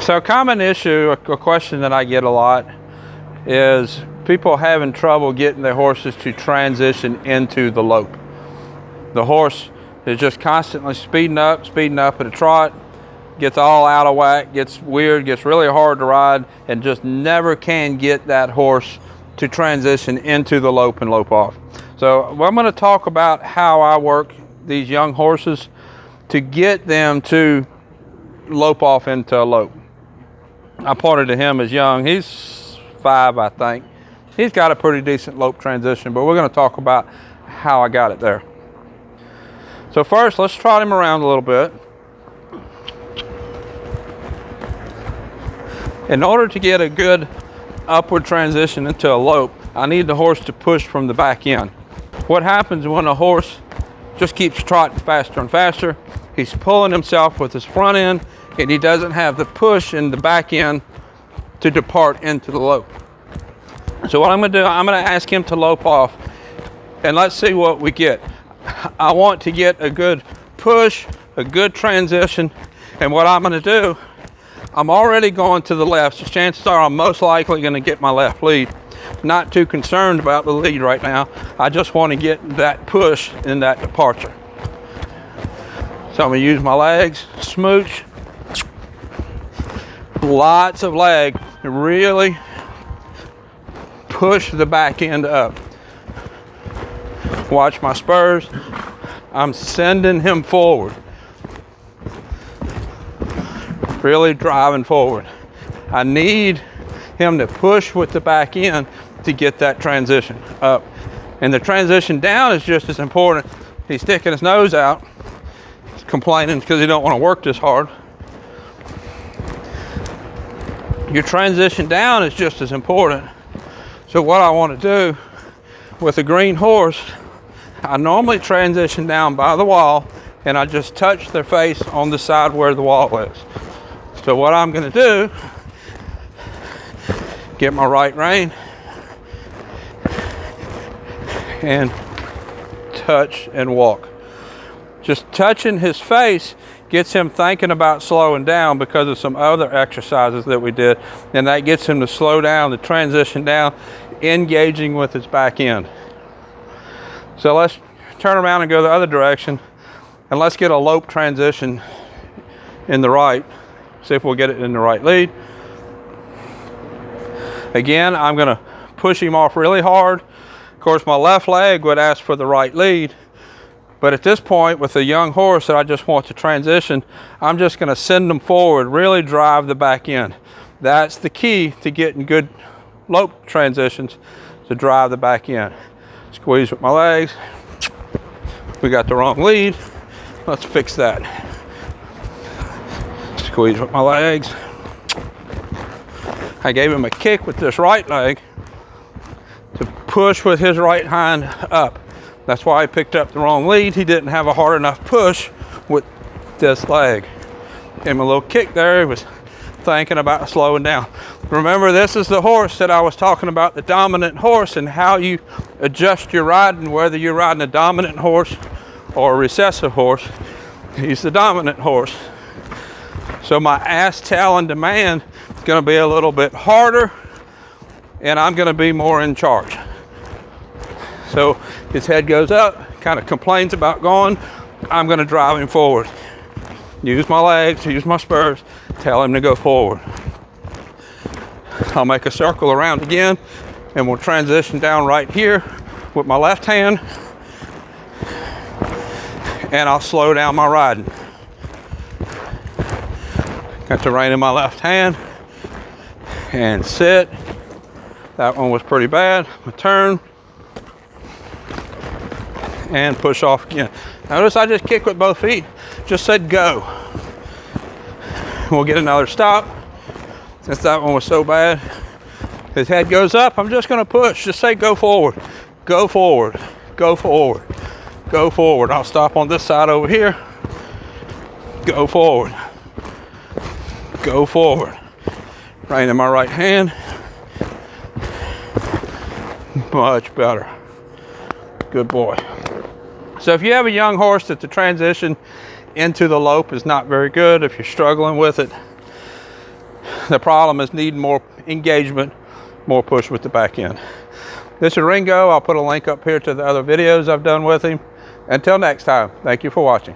So a common issue, a question that I get a lot is people having trouble getting their horses to transition into the lope. The horse is just constantly speeding up at a trot, gets all out of whack, gets weird, gets really hard to ride, and just never can get that horse to transition into the lope and lope off. So I'm going to talk about how I work these young horses to get them to lope off into a lope. I pointed to him as young. He's 5, I think. He's got a pretty decent lope transition, but we're going to talk about how I got it there. So first, let's trot him around a little bit. In order to get a good upward transition into a lope, I need the horse to push from the back end. What happens when a horse just keeps trotting faster and faster? He's pulling himself with his front end, and he doesn't have the push in the back end to depart into the lope. So what I'm going to do, I'm going to ask him to lope off, and let's see what we get. I want to get a good push, a good transition, and what I'm going to do, I'm already going to the left, so chances are I'm most likely going to get my left lead. Not too concerned about the lead right now. I just want to get that push in that departure. So I'm going to use my legs, smooch, lots of leg, and really push the back end up. Watch my spurs. I'm sending him forward. Really driving forward. I need him to push with the back end to get that transition up. And the transition down is just as important. He's sticking his nose out. He's complaining because he don't want to work this hard. Your transition down is just as important. So what I want to do with a green horse, I normally transition down by the wall and I just touch their face on the side where the wall is. So what I'm going to do, get my right rein and touch and walk. Just touching his face gets him thinking about slowing down because of some other exercises that we did, and that gets him to slow down, to transition down, engaging with his back end. So let's turn around and go the other direction, and let's get a lope transition in the right. See if we'll get it in the right lead. Again, I'm going to push him off really hard. Of course, my left leg would ask for the right lead, but at this point with a young horse that I just want to transition, I'm just going to send them forward, really drive the back end. That's the key to getting good lope transitions, to drive the back end. Squeeze with my legs. We got the wrong lead. Let's fix that. Squeeze with my legs. I gave him a kick with this right leg to push with his right hind up. That's why I picked up the wrong lead. He didn't have a hard enough push with this leg. Gave him a little kick there. He was thinking about slowing down. Remember, this is the horse that I was talking about, the dominant horse, and how you adjust your riding, whether you're riding a dominant horse or a recessive horse. He's the dominant horse. So my ass, tail, and demand is going to be a little bit harder, and I'm going to be more in charge. So his head goes up, kind of complains about going. I'm going to drive him forward. Use my legs, use my spurs, tell him to go forward. I'll make a circle around again, and we'll transition down right here with my left hand, and I'll slow down my riding. Got the rein in my left hand, and sit. That one was pretty bad. A turn, and push off again. Notice I just kicked with both feet, just said go. We'll get another stop. Since that one was so bad, his head goes up, I'm just gonna push. Just say go forward, go forward, go forward, go forward. I'll stop on this side over here. Go forward, go forward. Rein in my right hand. Much better. Good boy. So if you have a young horse that the transition into the lope is not very good, if you're struggling with it, The problem is needing more engagement, more push with the back end. This is Ringo. I'll put a link up here to the other videos I've done with him. Until next time, thank you for watching.